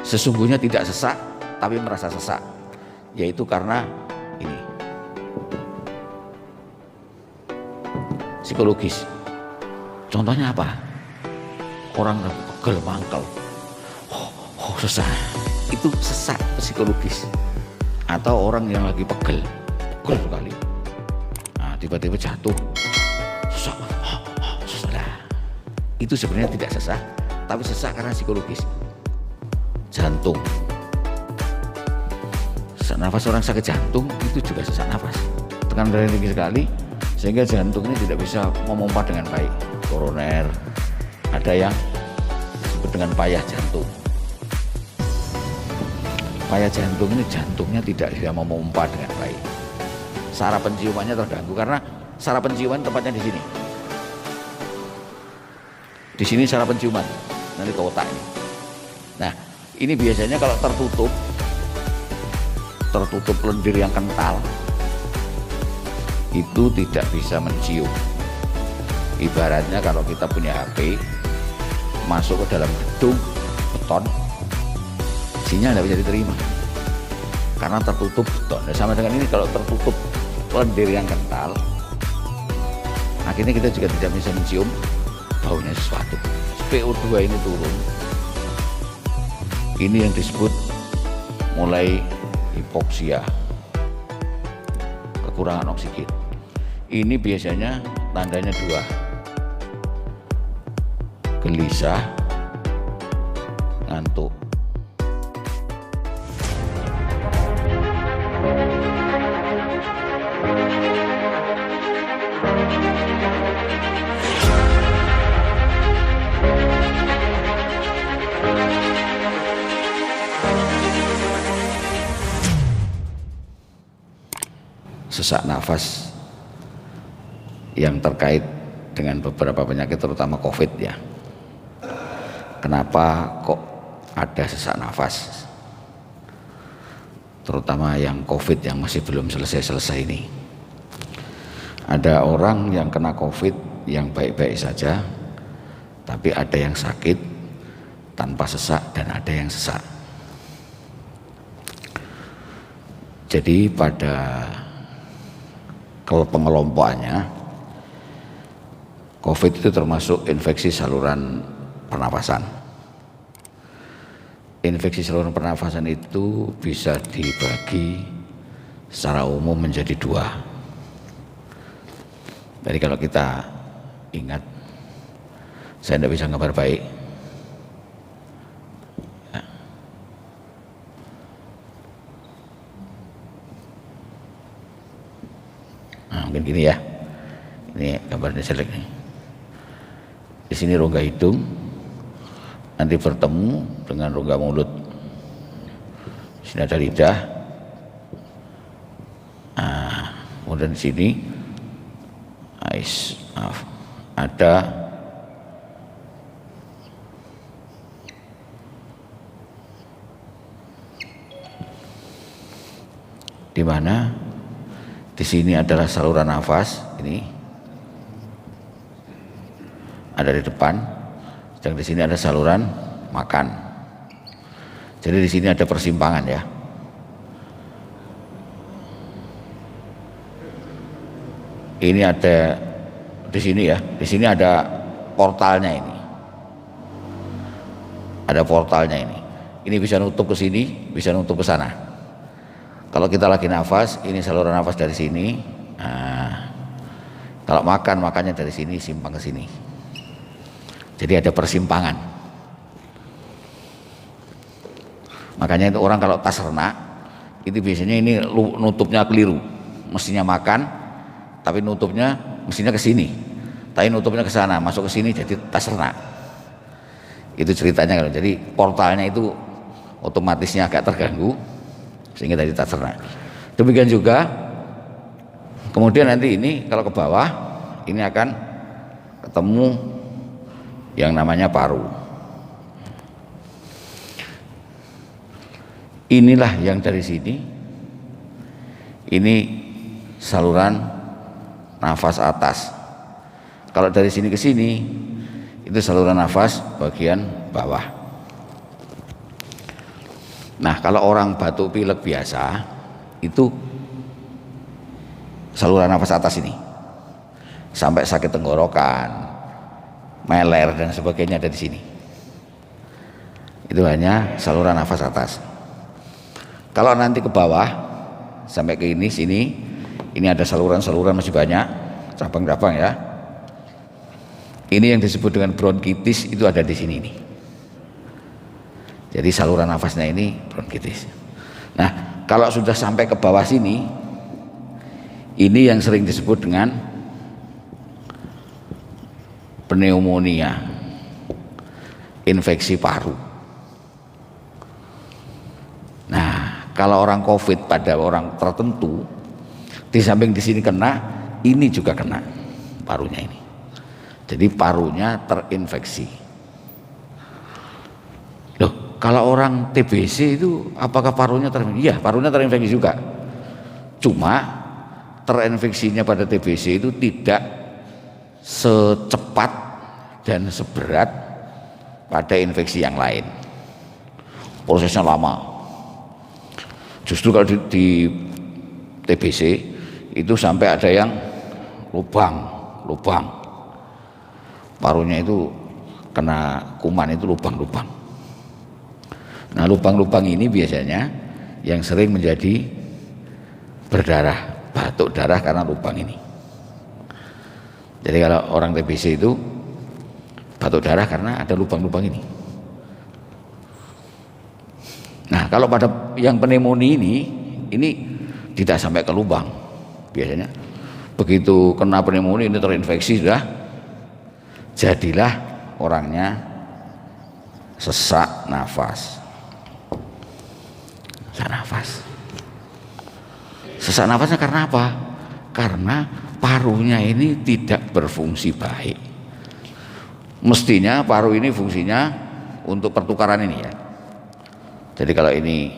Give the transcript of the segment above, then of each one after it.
sesungguhnya tidak sesak tapi merasa sesak, yaitu karena ini psikologis. Contohnya apa? Orang pegel mangkel, sesak, itu sesak psikologis. Atau orang yang lagi pegel sekali, nah, tiba-tiba jatuh, sesak, sesak. Itu sebenarnya tidak sesak, tapi sesak karena psikologis. Jantung, sesak nafas orang sakit jantung itu juga sesak nafas, tekanan darah tinggi sekali sehingga jantung ini tidak bisa memompa dengan baik. Koroner, ada yang disebut dengan payah jantung. Payah jantung ini jantungnya tidak bisa memompa dengan baik. Saraf penciumannya terganggu karena saraf penciuman tempatnya di sini. Di sini saraf penciuman, nanti ke otak ini. Nah, ini biasanya kalau tertutup lendir yang kental, itu tidak bisa mencium. Ibaratnya kalau kita punya HP masuk ke dalam gedung beton, sinyal tidak bisa diterima karena tertutup beton. Sama dengan ini, kalau tertutup lendir yang kental, akhirnya kita juga tidak bisa mencium baunya sesuatu. PO2 ini turun. Ini yang disebut mulai hipoksia, kekurangan oksigen. Ini biasanya tandanya dua, gelisah, ngantuk. Sesak nafas yang terkait dengan beberapa penyakit terutama COVID ya. Kenapa kok ada sesak nafas? Terutama yang COVID yang masih belum selesai ini. Ada orang yang kena COVID yang baik-baik saja, tapi ada yang sakit tanpa sesak dan ada yang sesak. Jadi pada pengelompokannya, COVID itu termasuk infeksi saluran pernafasan. Infeksi saluran pernafasan itu bisa dibagi secara umum menjadi dua. Jadi kalau kita ingat, saya tidak bisa gambar baik. Nah, mungkin gini ya. Ini gambarnya jelek nih. Di sini rongga hidung, nanti bertemu dengan rongga mulut. Di sini ada lidah. Nah, kemudian di sini ada di mana di sini adalah saluran nafas, ini ada di depan, sedang di sini ada saluran makan. Jadi di sini ada persimpangan ya. Ini ada di sini ya, di sini ada portalnya ini. Ada portalnya ini. Ini bisa nutup ke sini, bisa nutup ke sana. Kalau kita lagi nafas, ini saluran nafas dari sini. Nah, kalau makannya dari sini, simpang ke sini. Jadi ada persimpangan. Makanya itu orang kalau tas renak, itu biasanya ini nutupnya keliru. Mestinya makan, tapi nutupnya mestinya ke sini. Tapi nutupnya ke sana, masuk ke sini jadi tas renak. Itu ceritanya kalau. Jadi portalnya itu otomatisnya agak terganggu sehingga tadi tak cerna. Demikian juga kemudian nanti ini kalau ke bawah ini akan ketemu yang namanya paru. Inilah yang dari sini, ini saluran nafas atas. Kalau dari sini ke sini itu saluran nafas bagian bawah. Nah, kalau orang batuk pilek biasa itu saluran nafas atas ini sampai sakit tenggorokan, meler dan sebagainya ada di sini. Itu hanya saluran nafas atas. Kalau nanti ke bawah sampai ke ini sini, ini ada saluran-saluran masih banyak, cabang-cabang ya. Ini yang disebut dengan bronkitis, itu ada di sini nih. Jadi saluran nafasnya ini bronkitis. Nah, kalau sudah sampai ke bawah sini, ini yang sering disebut dengan pneumonia, infeksi paru. Nah, kalau orang COVID pada orang tertentu, di samping di sini kena, ini juga kena parunya ini. Jadi parunya terinfeksi. Loh, kalau orang TBC itu apakah parunya terinfeksi? Iya, parunya terinfeksi juga. Cuma terinfeksinya pada TBC itu tidak secepat dan seberat pada infeksi yang lain. Prosesnya lama. Justru kalau di TBC itu sampai ada yang lubang. Parunya itu kena kuman itu lubang-lubang. Nah, lubang-lubang ini biasanya yang sering menjadi berdarah, batuk darah karena lubang ini. Jadi kalau orang TBC itu batuk darah karena ada lubang-lubang ini. Nah, kalau pada yang pneumonia ini tidak sampai ke lubang. Biasanya begitu kena pneumonia ini terinfeksi sudah, jadilah orangnya sesak nafas. Sesak nafas. Sesak nafasnya karena apa? Karena parunya ini tidak berfungsi baik. Mestinya paru ini fungsinya untuk pertukaran ini ya. Jadi kalau ini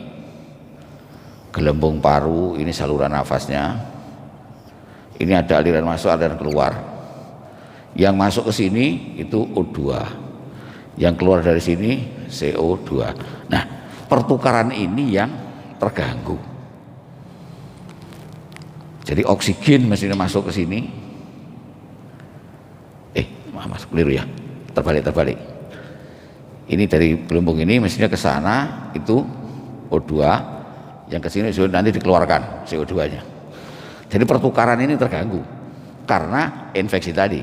gelembung paru, ini saluran nafasnya, ini ada aliran masuk, aliran keluar. Yang masuk ke sini itu O2, yang keluar dari sini CO2. Nah, pertukaran ini yang terganggu. Jadi oksigen mestinya masuk ke sini. Masuk keliru ya, terbalik. Ini dari gelembung ini mestinya ke sana itu O2, yang ke sini nanti dikeluarkan CO2-nya. Jadi pertukaran ini terganggu karena infeksi tadi.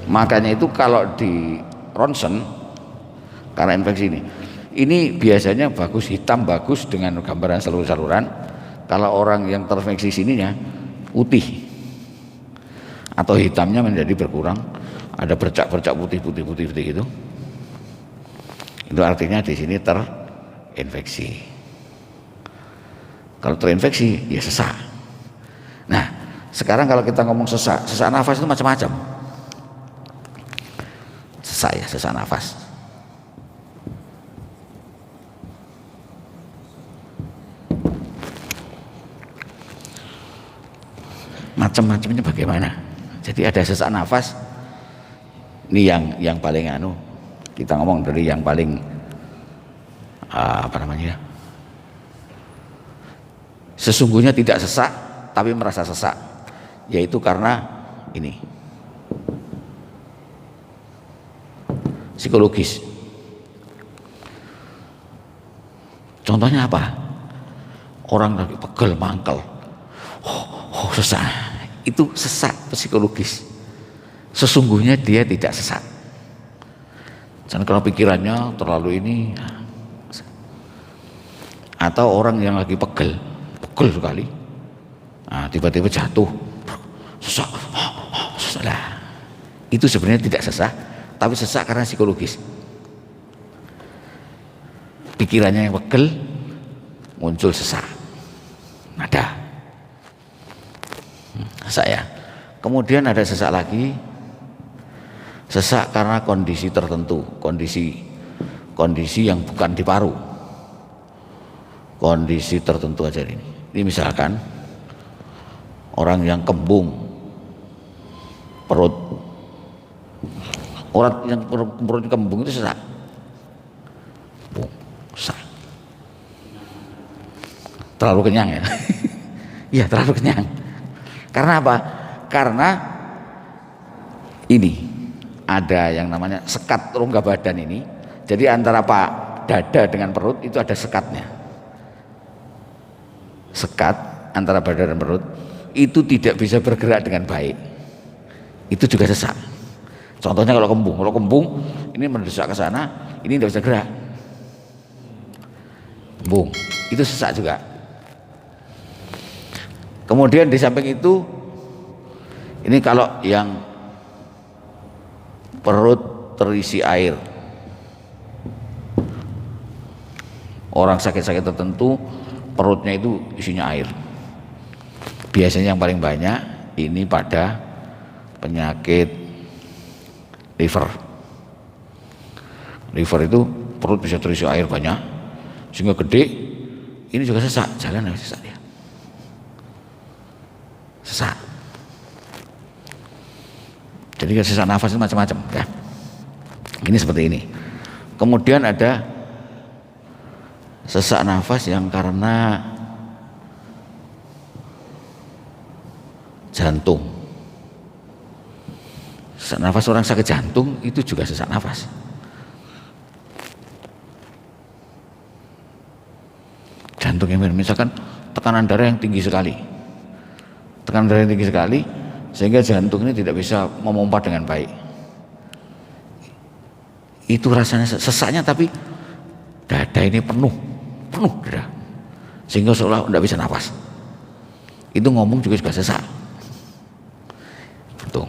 Makanya itu kalau di ronsen karena infeksi ini biasanya bagus hitam, bagus dengan gambaran saluran-saluran. Kalau orang yang terinfeksi sininya putih atau hitamnya menjadi berkurang, ada bercak-bercak putih gitu. Itu artinya di sini terinfeksi. Kalau terinfeksi ya sesak. Nah, sekarang kalau kita ngomong sesak nafas itu macam-macam. Sesak nafas. Macam-macamnya bagaimana? Jadi ada sesak nafas. Ini yang paling kita ngomong dari yang paling sesungguhnya tidak sesak tapi merasa sesak, yaitu karena ini psikologis. Contohnya apa? Orang lagi pegel mangkel, sesak, itu sesak psikologis. Sesungguhnya dia tidak sesak. Jangan kalau pikirannya terlalu ini. Atau orang yang lagi pegel sekali, tiba-tiba jatuh, sesak, lah. Itu sebenarnya tidak sesak, tapi sesak karena psikologis. Pikirannya yang pegel, muncul sesak, ada. Sesak ya. Kemudian ada sesak lagi, sesak karena kondisi tertentu, kondisi yang bukan di paru, kondisi tertentu aja ini. Ini misalkan orang yang kembung perut, orang yang perut kembung itu sesak. Sesak. Terlalu kenyang ya. Iya, terlalu kenyang. Karena apa? Karena ini ada yang namanya sekat rongga badan ini. Jadi antara dada dengan perut itu ada sekatnya. Sekat antara badan dan perut itu tidak bisa bergerak dengan baik. Itu juga sesak. Contohnya kalau kembung ini mendesak ke sana, ini tidak bisa gerak. Kembung, itu sesak juga. Kemudian di samping itu, ini kalau yang perut terisi air, orang sakit-sakit tertentu perutnya itu isinya air. Biasanya yang paling banyak ini pada penyakit liver. Liver itu perut bisa terisi air banyak sehingga gede. Ini juga sesak, jalan harus sesak dia. Sesak. Jadi sesak nafas itu macam-macam ya. Ini seperti ini. Kemudian ada sesak nafas yang karena jantung. Sesak nafas orang sakit jantung itu juga sesak nafas. Jantung yang misalkan tekanan darah yang tinggi sekali. Tekanan darah yang tinggi sekali sehingga jantung ini tidak bisa memompa dengan baik. Itu rasanya sesaknya, tapi dada ini penuh dada. Sehingga seolah tidak bisa nafas. Itu ngomong juga sesak. Betul.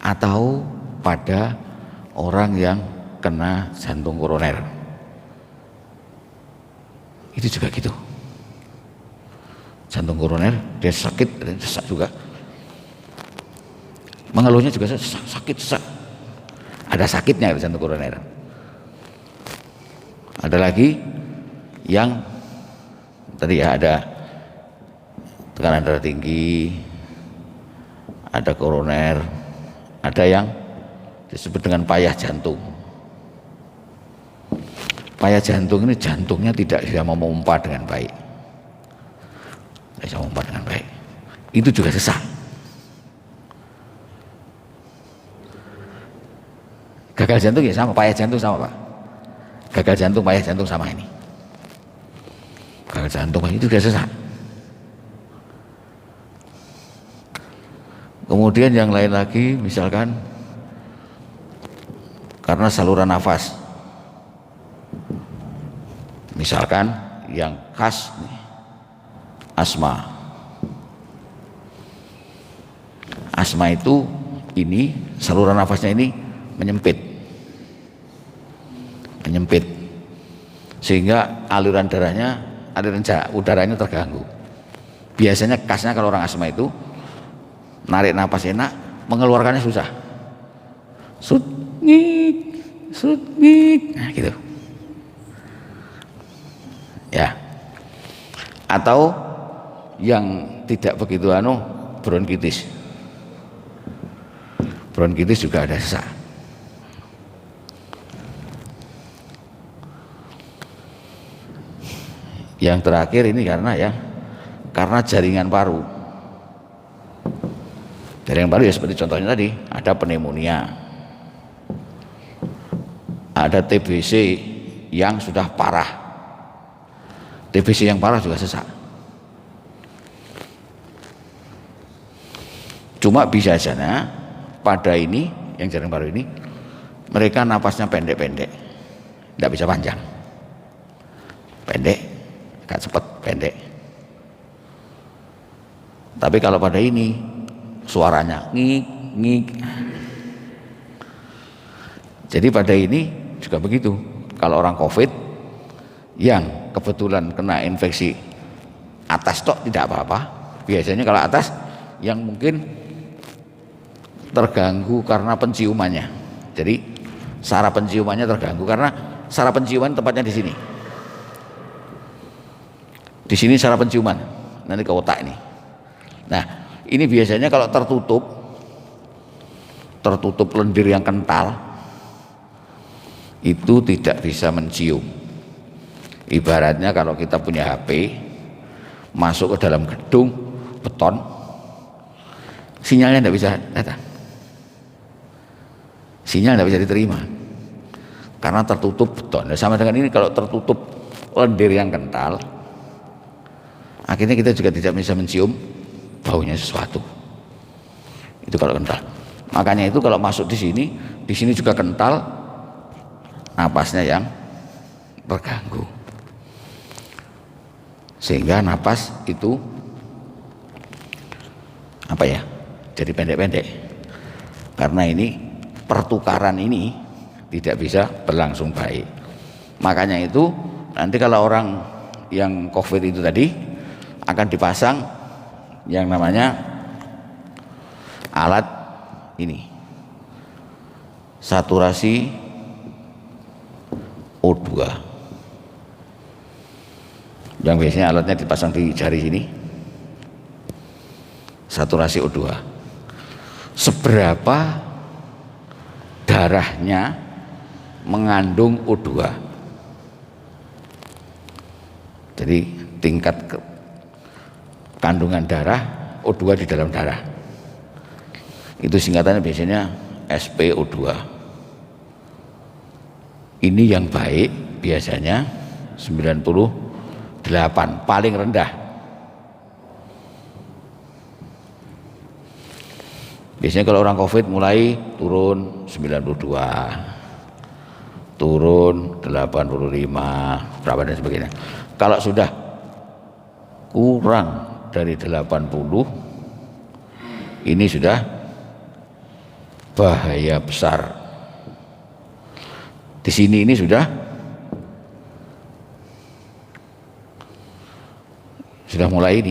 Atau pada orang yang kena jantung koroner. Itu juga gitu. Jantung koroner dia sakit dan sesak juga. Mengeluhnya juga sakit sesak. Ada sakitnya di jantung koroner. Ada lagi yang tadi ya, ada tekanan darah tinggi, ada koroner, ada yang disebut dengan payah jantung. Payah jantung ini jantungnya tidak bisa memompa dengan baik. Tidak bisa memompa dengan baik. Itu juga sesak. Gagal jantung ya sama, payah jantung sama Pak. Gagal jantung, payah jantung sama ini. Gagal jantung itu juga sesak. Kemudian yang lain lagi misalkan karena saluran nafas. Misalkan yang khas asma. Asma itu ini saluran nafasnya ini menyempit sehingga aliran udaranya terganggu. Biasanya khasnya kalau orang asma itu narik napas enak, mengeluarkannya susah. Sut ngik, nah gitu. Ya. Atau yang tidak begitu bronkitis. Bronkitis juga ada sesak. Yang terakhir ini karena jaringan paru. Jaringan paru ya seperti contohnya tadi, ada pneumonia. Ada TBC yang sudah parah. TBC yang parah juga sesak. Cuma bisa saja pada ini yang jaringan paru ini mereka napasnya pendek-pendek, tidak bisa panjang, pendek, agak cepat, pendek. Tapi kalau pada ini suaranya ngik. Jadi pada ini juga begitu. Kalau orang COVID yang kebetulan kena infeksi atas tok tidak apa-apa. Biasanya kalau atas yang mungkin terganggu karena penciumannya. Jadi saraf penciumannya terganggu karena saraf penciuman tempatnya di sini. Di sini saraf penciuman, nanti ke otak ini. Nah, ini biasanya kalau tertutup lendir yang kental, itu tidak bisa mencium. Ibaratnya kalau kita punya HP masuk ke dalam gedung beton, sinyalnya tidak bisa datang, sinyal tidak bisa diterima karena tertutup beton. Sama dengan ini, kalau tertutup lendir yang kental, akhirnya kita juga tidak bisa mencium baunya sesuatu. Itu kalau kental. Makanya itu kalau masuk di sini juga kental, napasnya yang terganggu, sehingga napas itu jadi pendek-pendek. Karena ini pertukaran ini tidak bisa berlangsung baik. Makanya itu nanti kalau orang yang COVID itu tadi akan dipasang yang namanya alat ini, saturasi O2, yang biasanya alatnya dipasang di jari sini, saturasi O2. Seberapa darahnya mengandung O2, jadi tingkat kandungan darah O2 di dalam darah, itu singkatannya biasanya SpO2. Ini yang baik biasanya 98 paling rendah. Biasanya kalau orang COVID mulai turun 92, turun 85, berapa dan sebagainya. Kalau sudah kurang dari 80, ini sudah bahaya besar. Di sini ini sudah mulai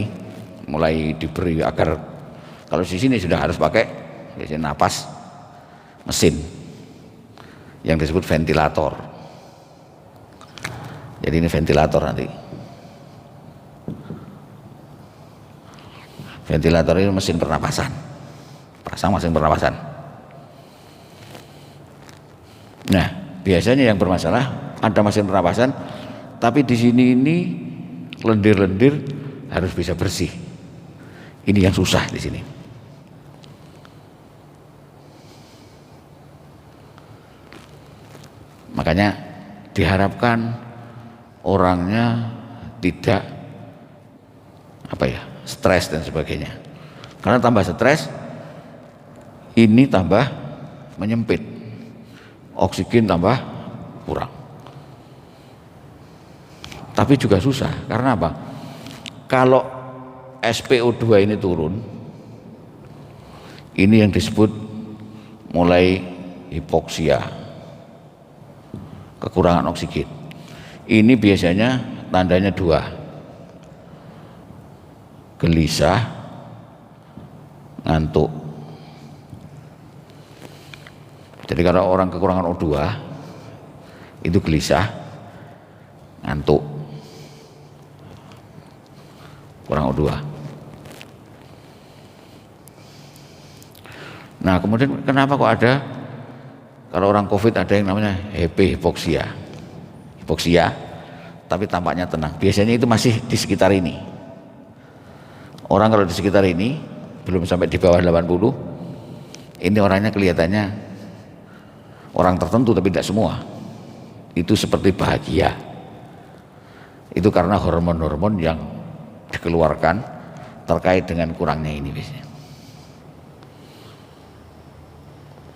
diberi agar, kalau di sini sudah harus pakai biasanya napas mesin yang disebut ventilator. Jadi ini ventilator nanti. Ventilator ini mesin pernapasan, pasang mesin pernapasan. Nah, biasanya yang bermasalah ada mesin pernapasan, tapi di sini ini lendir-lendir harus bisa bersih. Ini yang susah di sini. Makanya diharapkan orangnya tidak stres dan sebagainya. Karena tambah stres, ini tambah menyempit, oksigen tambah kurang. Tapi juga susah, karena apa? Kalau SpO2 ini turun, ini yang disebut mulai hipoksia, kekurangan oksigen. Ini biasanya tandanya dua, gelisah, ngantuk. Jadi kalau orang kekurangan O2 itu gelisah, ngantuk, kurang O2. Nah, kemudian kenapa kok ada, kalau orang COVID ada yang namanya hipoksia, tapi tampaknya tenang. Biasanya itu masih di sekitar ini. Orang kalau di sekitar ini belum sampai di bawah 80, ini orangnya kelihatannya orang tertentu, tapi tidak semua. Itu seperti bahagia. Itu karena hormon-hormon yang dikeluarkan terkait dengan kurangnya ini biasanya.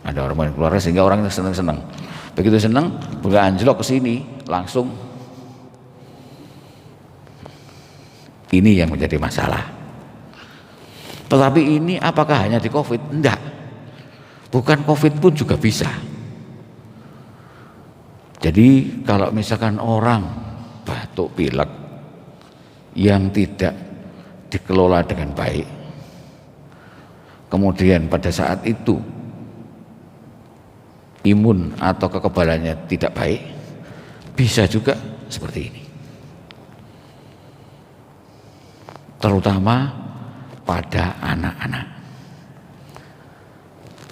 Ada hormon yang keluar sehingga orang senang-senang. Begitu senang, bila anjlok ke sini langsung. Ini yang menjadi masalah. Tetapi ini apakah hanya di COVID? Enggak. Bukan COVID pun juga bisa. Jadi kalau misalkan orang batuk pilek yang tidak dikelola dengan baik, kemudian pada saat itu imun atau kekebalannya tidak baik, bisa juga seperti ini. Terutama pada anak-anak.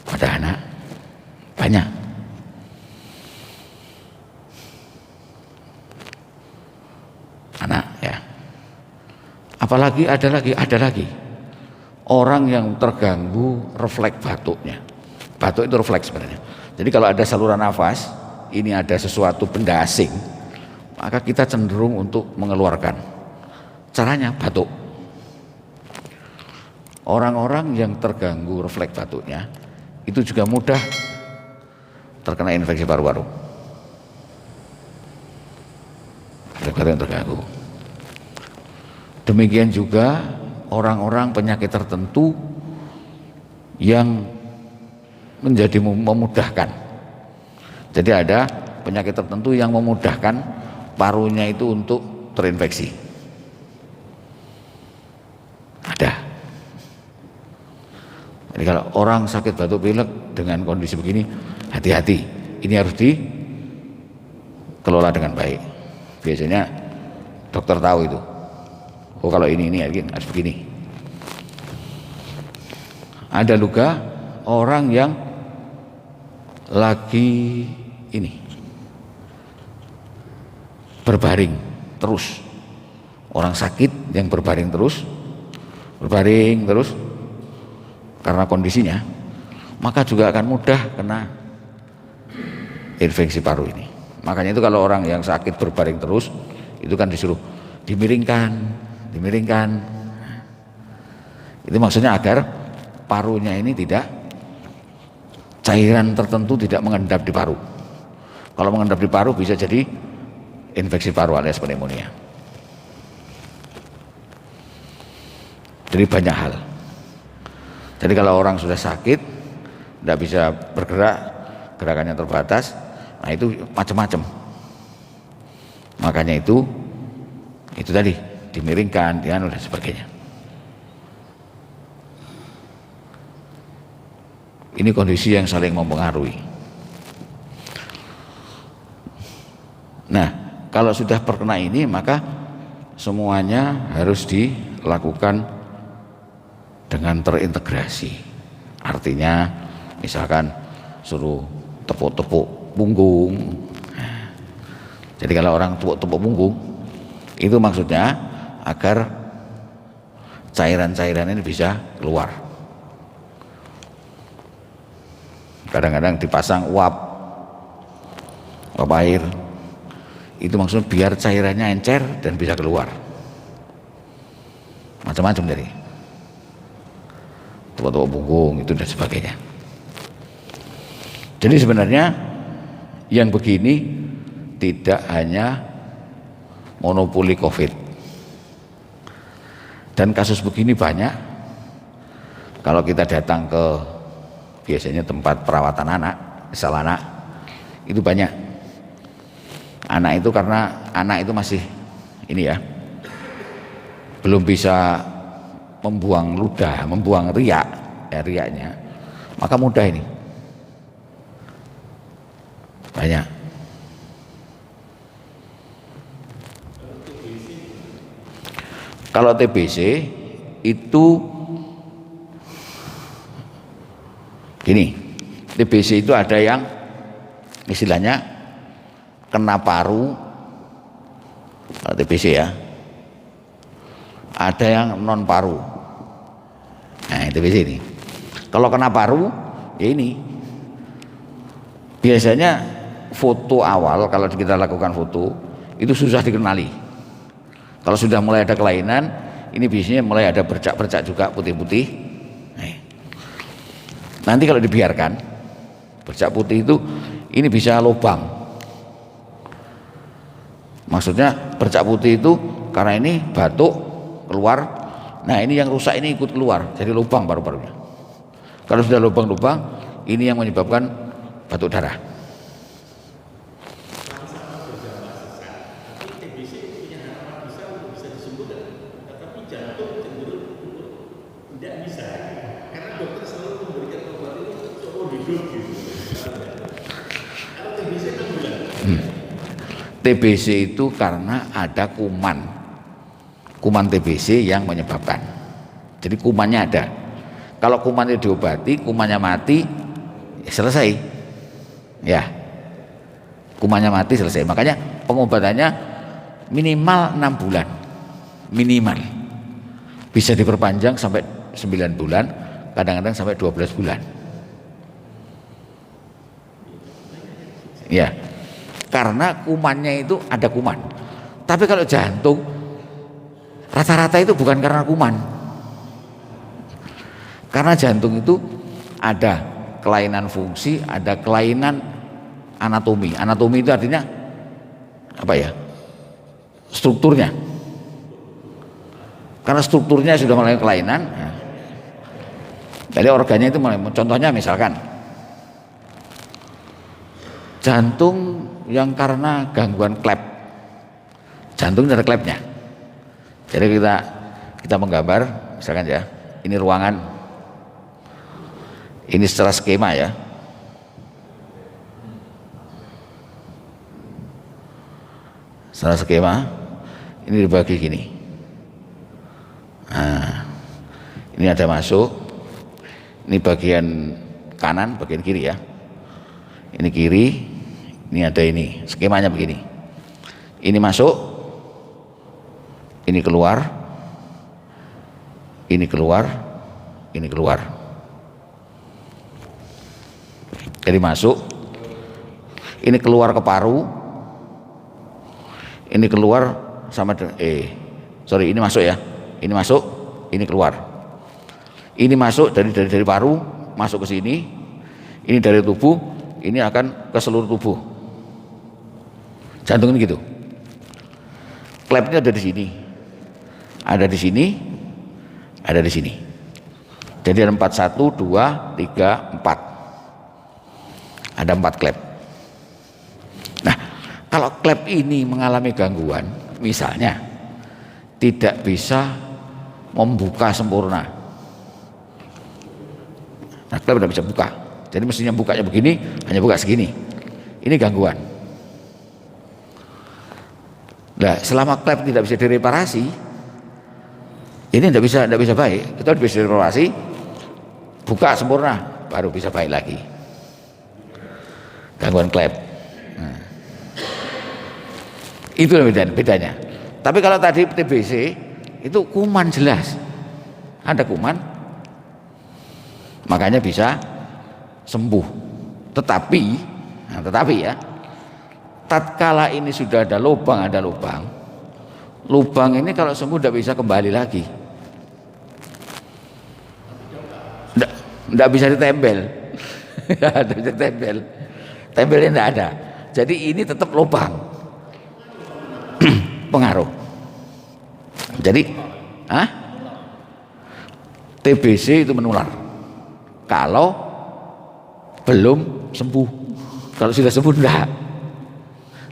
Pada anak banyak. Apalagi ada lagi orang yang terganggu refleks batuknya. Batuk itu refleks sebenarnya. Jadi kalau ada saluran nafas, ini ada sesuatu benda asing, maka kita cenderung untuk mengeluarkan. Caranya batuk. Orang-orang yang terganggu refleks batuknya itu juga mudah terkena infeksi paru-paru. Refleks yang terganggu. Demikian juga orang-orang penyakit tertentu yang menjadi memudahkan. Jadi ada penyakit tertentu yang memudahkan parunya itu untuk terinfeksi. Ada. Jadi kalau orang sakit batuk pilek dengan kondisi begini, hati-hati. Ini harus dikelola dengan baik. Biasanya dokter tahu itu. Oh kalau ini harus begini. Ada juga orang yang lagi ini berbaring terus. Orang sakit yang berbaring terus karena kondisinya, maka juga akan mudah kena infeksi paru ini. Makanya itu kalau orang yang sakit berbaring terus, itu kan disuruh dimiringkan. Itu maksudnya agar parunya ini tidak, cairan tertentu tidak mengendap di paru. Kalau mengendap di paru bisa jadi infeksi paru alias pneumonia. Jadi banyak hal. Jadi kalau orang sudah sakit, tidak bisa bergerak, gerakannya terbatas, nah itu macam-macam. Makanya itu tadi dimiringkan, dan sebagainya. Ini kondisi yang saling mempengaruhi. Nah, kalau sudah terkena ini, maka semuanya harus dilakukan dengan terintegrasi. Artinya, misalkan suruh tepuk-tepuk punggung. Jadi kalau orang tepuk-tepuk punggung, itu maksudnya agar cairan-cairan ini bisa keluar. Kadang-kadang dipasang uap air, itu maksudnya biar cairannya encer dan bisa keluar. Macam-macam dari tepuk-tepuk punggung itu dan sebagainya. Jadi sebenarnya yang begini tidak hanya monopoli COVID, dan kasus begini banyak. Kalau kita datang ke biasanya tempat perawatan anak, misal anak, itu banyak. Anak itu karena anak itu masih ini ya, belum bisa membuang ludah, membuang riak, riaknya, maka mudah ini. Banyak. Kalau TBC itu gini, TBC itu ada yang istilahnya kena paru, kalau TBC ya, ada yang non paru. Nah, TBC ini. Kalau kena paru, ya ini biasanya foto awal kalau kita lakukan foto itu susah dikenali. Kalau sudah mulai ada kelainan, ini biasanya mulai ada bercak-bercak juga putih-putih. Nanti kalau dibiarkan, bercak putih itu ini bisa lubang. Maksudnya bercak putih itu karena ini batuk keluar. Nah ini yang rusak ini ikut keluar, jadi lubang paru-parunya. Kalau sudah lubang-lubang, ini yang menyebabkan batuk darah. TBC itu karena ada kuman TBC yang menyebabkan. Jadi kumannya ada. Kalau kumannya diobati, kumannya mati, ya selesai. Ya, kumannya mati selesai. Makanya pengobatannya minimal 6 bulan, minimal. Bisa diperpanjang sampai 9 bulan, kadang-kadang sampai 12 bulan. Ya, karena kumannya itu ada kuman. Tapi kalau jantung, rata-rata itu bukan karena kuman. Karena jantung itu ada kelainan fungsi, ada kelainan anatomi. Anatomi itu artinya apa ya? Strukturnya. Karena strukturnya sudah mulai kelainan. Jadi organnya itu mulai, contohnya misalkan jantung yang karena gangguan klep. Jantung ada klepnya. Jadi kita menggambar, misalkan ya, ini ruangan, ini secara skema ya. Secara skema, ini dibagi gini. Nah, ini ada masuk, ini bagian kanan, bagian kiri ya. Ini kiri, ini ada ini, skemanya begini. Ini masuk, ini keluar, ini keluar, ini keluar. Jadi masuk, ini keluar ke paru, ini keluar sama ini masuk ya, ini masuk, ini keluar. Ini masuk dari paru, masuk ke sini, ini dari tubuh, ini akan ke seluruh tubuh. Jantung ini gitu. Klepnya ada di sini, ada di sini, ada di sini. Jadi ada 4, 1, 2, 3, 4. Ada 4 klep. Nah, kalau klep ini mengalami gangguan, misalnya tidak bisa membuka sempurna. Nah, klep tidak bisa buka. Jadi mestinya bukanya begini, hanya buka segini. Ini gangguan. Nah, selama klep tidak bisa direparasi, ini tidak bisa baik. Itu bisa direparasi, buka sempurna, baru bisa baik lagi. Gangguan klep. Nah, itu bedanya. Tapi kalau tadi TBC itu kuman jelas, ada kuman, makanya bisa sembuh. Tetapi ya, tatkala ini sudah ada lubang, lubang ini kalau sembuh tidak bisa kembali lagi, tidak bisa ditempel. Tidak bisa ditempel, tempelnya tidak ada. Jadi ini tetap lubang. Pengaruh. Jadi TBC itu menular kalau belum sembuh. Kalau sudah sembuh enggak.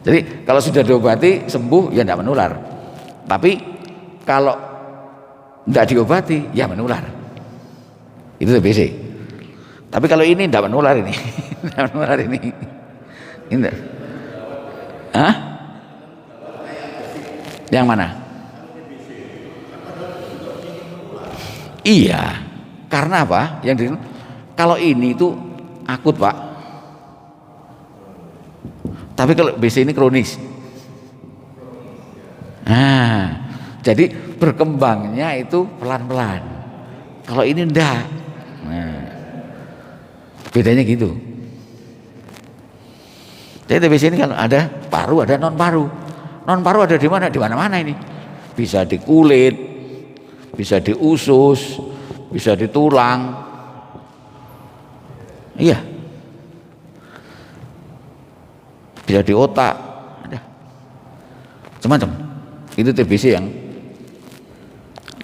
Jadi kalau sudah diobati sembuh ya enggak menular. Tapi kalau enggak diobati ya menular. Itu TBC. Tapi kalau ini enggak menular ini. Enggak menular ini. Ini. Yang mana? Iya. Karena apa? Kalau ini itu akut, Pak. Tapi kalau BC ini kronis. Nah, jadi berkembangnya itu pelan-pelan. Kalau ini enggak. Nah, bedanya gitu. Jadi TBC ini kalau ada paru, ada non paru. Non paru ada di mana? Di mana-mana ini. Bisa di kulit, bisa di usus, bisa di tulang. Iya. Bisa di otak. Ada. Macam-macam. Itu TBC yang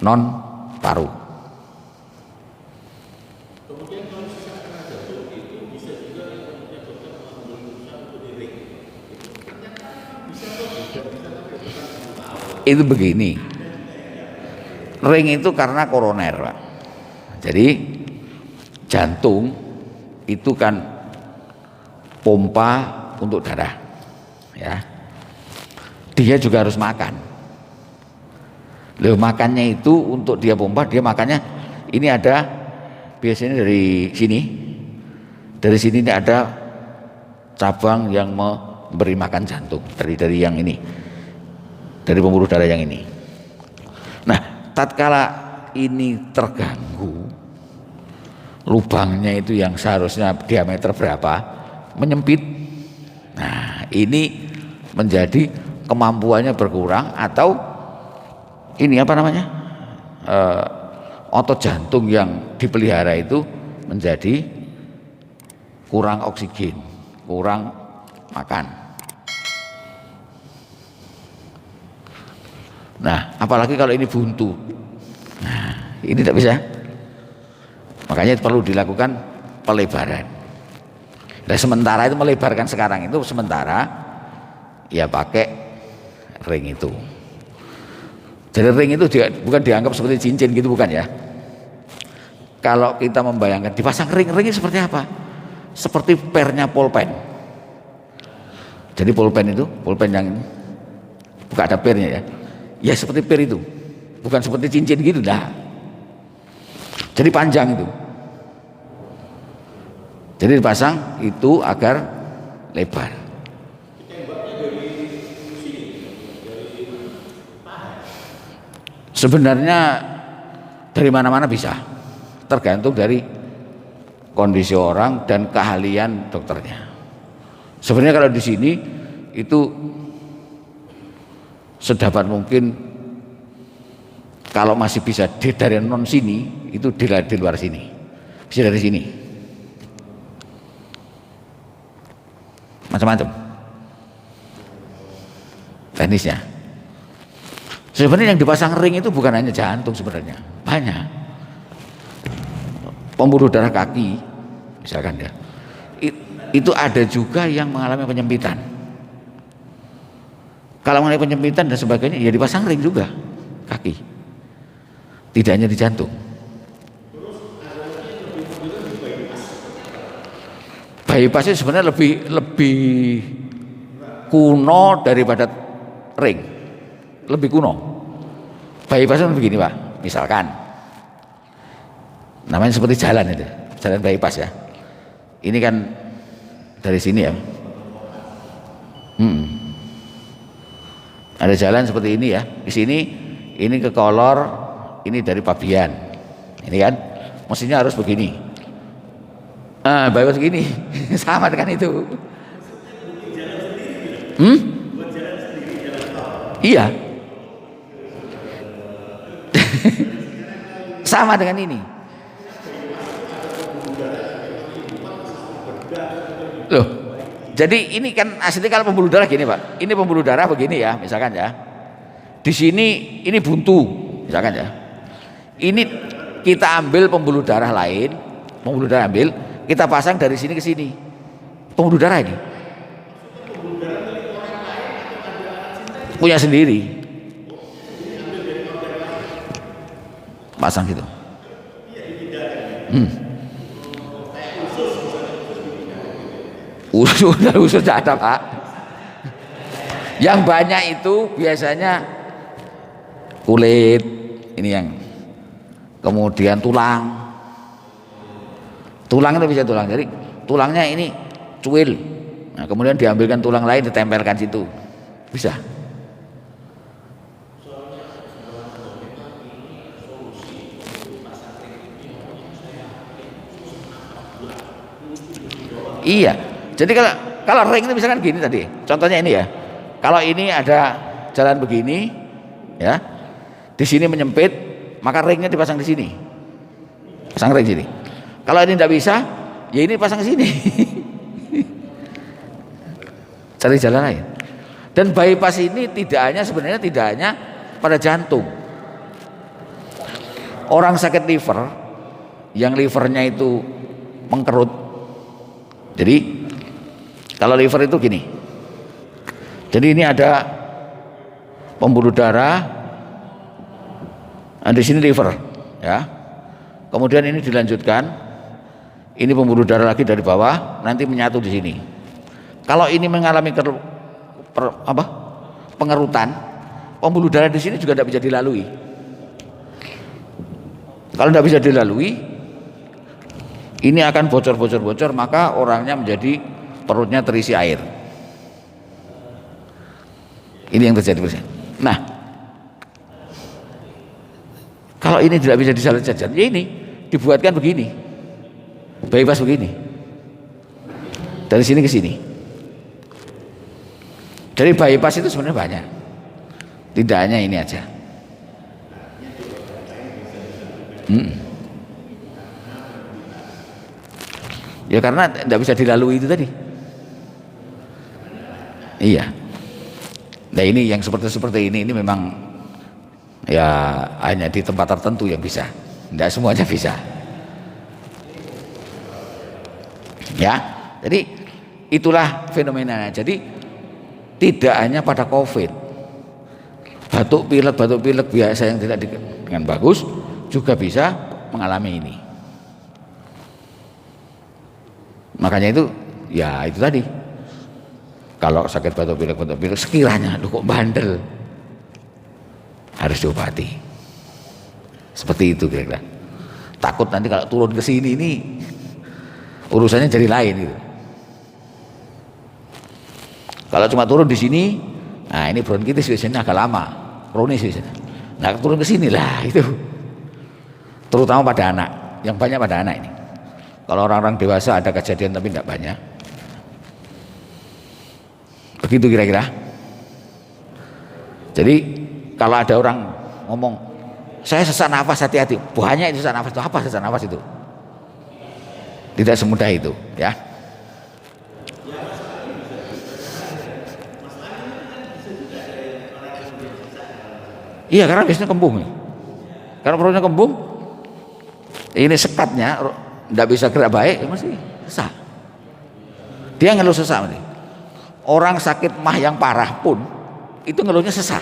non paru. Itu begini, ring itu karena koroner, Pak. Jadi jantung itu kan pompa untuk darah, ya. Dia juga harus makan. Loh, makannya itu untuk dia pompa, dia makannya ini ada biasanya dari sini ini ada cabang yang memberi makan jantung dari yang ini. Dari pembuluh darah yang ini. Nah, tatkala ini terganggu, lubangnya itu yang seharusnya diameter berapa menyempit. Nah, ini menjadi kemampuannya berkurang, atau ini apa namanya, otot jantung yang dipelihara itu menjadi kurang oksigen, kurang makan. Nah, apalagi kalau ini buntu, nah ini tidak bisa. Makanya perlu dilakukan pelebaran. Nah, sementara itu melebarkan sekarang itu sementara ya pakai ring itu. Jadi ring itu bukan dianggap seperti cincin gitu, bukan ya. Kalau kita membayangkan dipasang ring-ringnya seperti apa? Seperti pernya pulpen. Jadi pulpen itu, pulpen yang ini bukan ada pernya ya. Ya seperti per itu, bukan seperti cincin gitu dah. Jadi panjang itu. Jadi dipasang itu agar lebar. Sebenarnya dari mana-mana bisa, tergantung dari kondisi orang dan keahlian dokternya. Sebenarnya kalau di sini itu sedapat mungkin, kalau masih bisa dari non sini itu di luar sini, bisa dari sini, macam-macam teknisnya. Sebenarnya yang dipasang ring itu bukan hanya jantung, sebenarnya banyak. Pembuluh darah kaki misalkan ya, itu ada juga yang mengalami penyempitan. Kalau mengalami penyempitan dan sebagainya ya dipasang ring juga kaki, tidak hanya di jantung. Bypass itu sebenarnya lebih kuno daripada ring, lebih kuno. Bypass itu begini Pak, misalkan namanya seperti jalan itu, jalan bypass ya. Ini kan dari sini ya, ada jalan seperti ini ya. Di sini ini ke kolor, ini dari Pabian, ini kan mestinya harus begini. Bypass begini, sama dengan itu. Iya, sama dengan ini. Loh, jadi ini kan aslinya kalau pembuluh darah gini Pak, ini pembuluh darah begini ya, misalkan ya. Di sini ini buntu, misalkan ya. Ini kita ambil pembuluh darah lain, pembuluh darah ambil, kita pasang dari sini ke sini. Pembuluh darah ini punya sendiri, pasang gitu. Usus tidak ada Pak. Yang banyak itu biasanya kulit, ini yang kemudian tulang itu bisa tulang. Jadi tulangnya ini cuil, nah kemudian diambilkan tulang lain ditempelkan situ, bisa. Iya, jadi kalau ring itu misalkan gini tadi, contohnya ini ya. Kalau ini ada jalan begini, ya, di sini menyempit, maka ringnya dipasang di sini, pasang ring sini. Kalau ini tidak bisa, ya ini pasang di sini, cari jalan lain. Dan bypass ini sebenarnya tidak hanya pada jantung. Orang sakit liver, yang livernya itu mengkerut. Jadi kalau liver itu gini, jadi ini ada pembuluh darah, di sini liver, ya. Kemudian ini dilanjutkan, ini pembuluh darah lagi dari bawah, nanti menyatu di sini. Kalau ini mengalami pengerutan, pembuluh darah di sini juga tidak bisa dilalui. Kalau tidak bisa dilalui, ini akan bocor, maka orangnya menjadi perutnya terisi air. Ini yang terjadi. Nah, kalau Kalau ini tidak bisa dijajar, ya ini dibuatkan begini, bypass begini, dari sini ke sini. Dari bypass itu sebenarnya banyak, tidak hanya ini aja. Ya karena tidak bisa dilalui itu tadi. Iya. Nah ini yang seperti ini memang ya hanya di tempat tertentu yang bisa, tidak semuanya bisa. Ya, jadi itulah fenomenanya. Jadi tidak hanya pada COVID, batuk pilek biasa yang tidak dengan bagus juga bisa mengalami ini. Makanya itu ya itu tadi, kalau sakit batuk pilek sekiranya lu kok bandel, harus diobati. Seperti itu kira-kira. Takut nanti kalau turun ke sini ini urusannya jadi lain gitu. Kalau cuma turun di sini, nah ini bronkitis biasanya agak lama, kronis biasanya. Nah turun ke sini lah itu, terutama pada anak, yang banyak pada anak ini. Kalau orang-orang dewasa ada kejadian tapi tidak banyak. Begitu kira-kira. Jadi kalau ada orang ngomong, saya sesak nafas, hati-hati. Banyak itu sesak nafas. Itu apa sesak nafas itu? Tidak semudah itu, ya. Iya, karena biasanya kembung. Karena perutnya kembung, ini sekatnya tidak bisa gerak baik, ya masih sesak. Dia ngeluh sesak nanti. Orang sakit mah yang parah pun itu ngeluhnya sesak.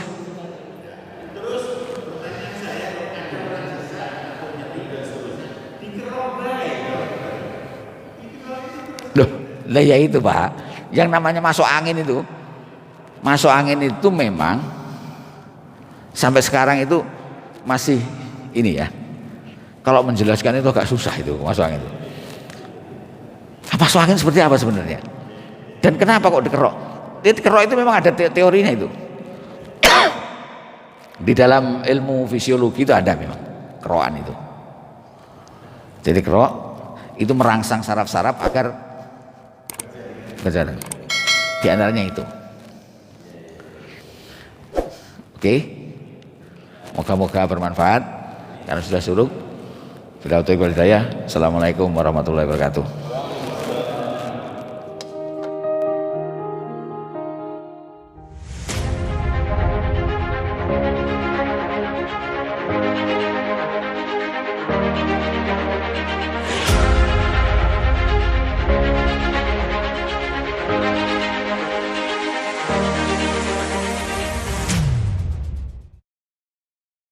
Loh, lah ya itu Pak, yang namanya masuk angin itu memang sampai sekarang itu masih ini ya. Kalau menjelaskan itu agak susah itu masuk angin itu. Masuk angin seperti apa sebenarnya? Dan kenapa kok dikerok? Dikerok itu memang ada teorinya itu. Di dalam ilmu fisiologi itu ada memang kerokan itu. Jadi kerok itu merangsang saraf-saraf agar berjalan. Di antaranya itu. Oke. Moga-moga bermanfaat. Karena sudah suruk. Bila itu Assalamualaikum warahmatullahi wabarakatuh.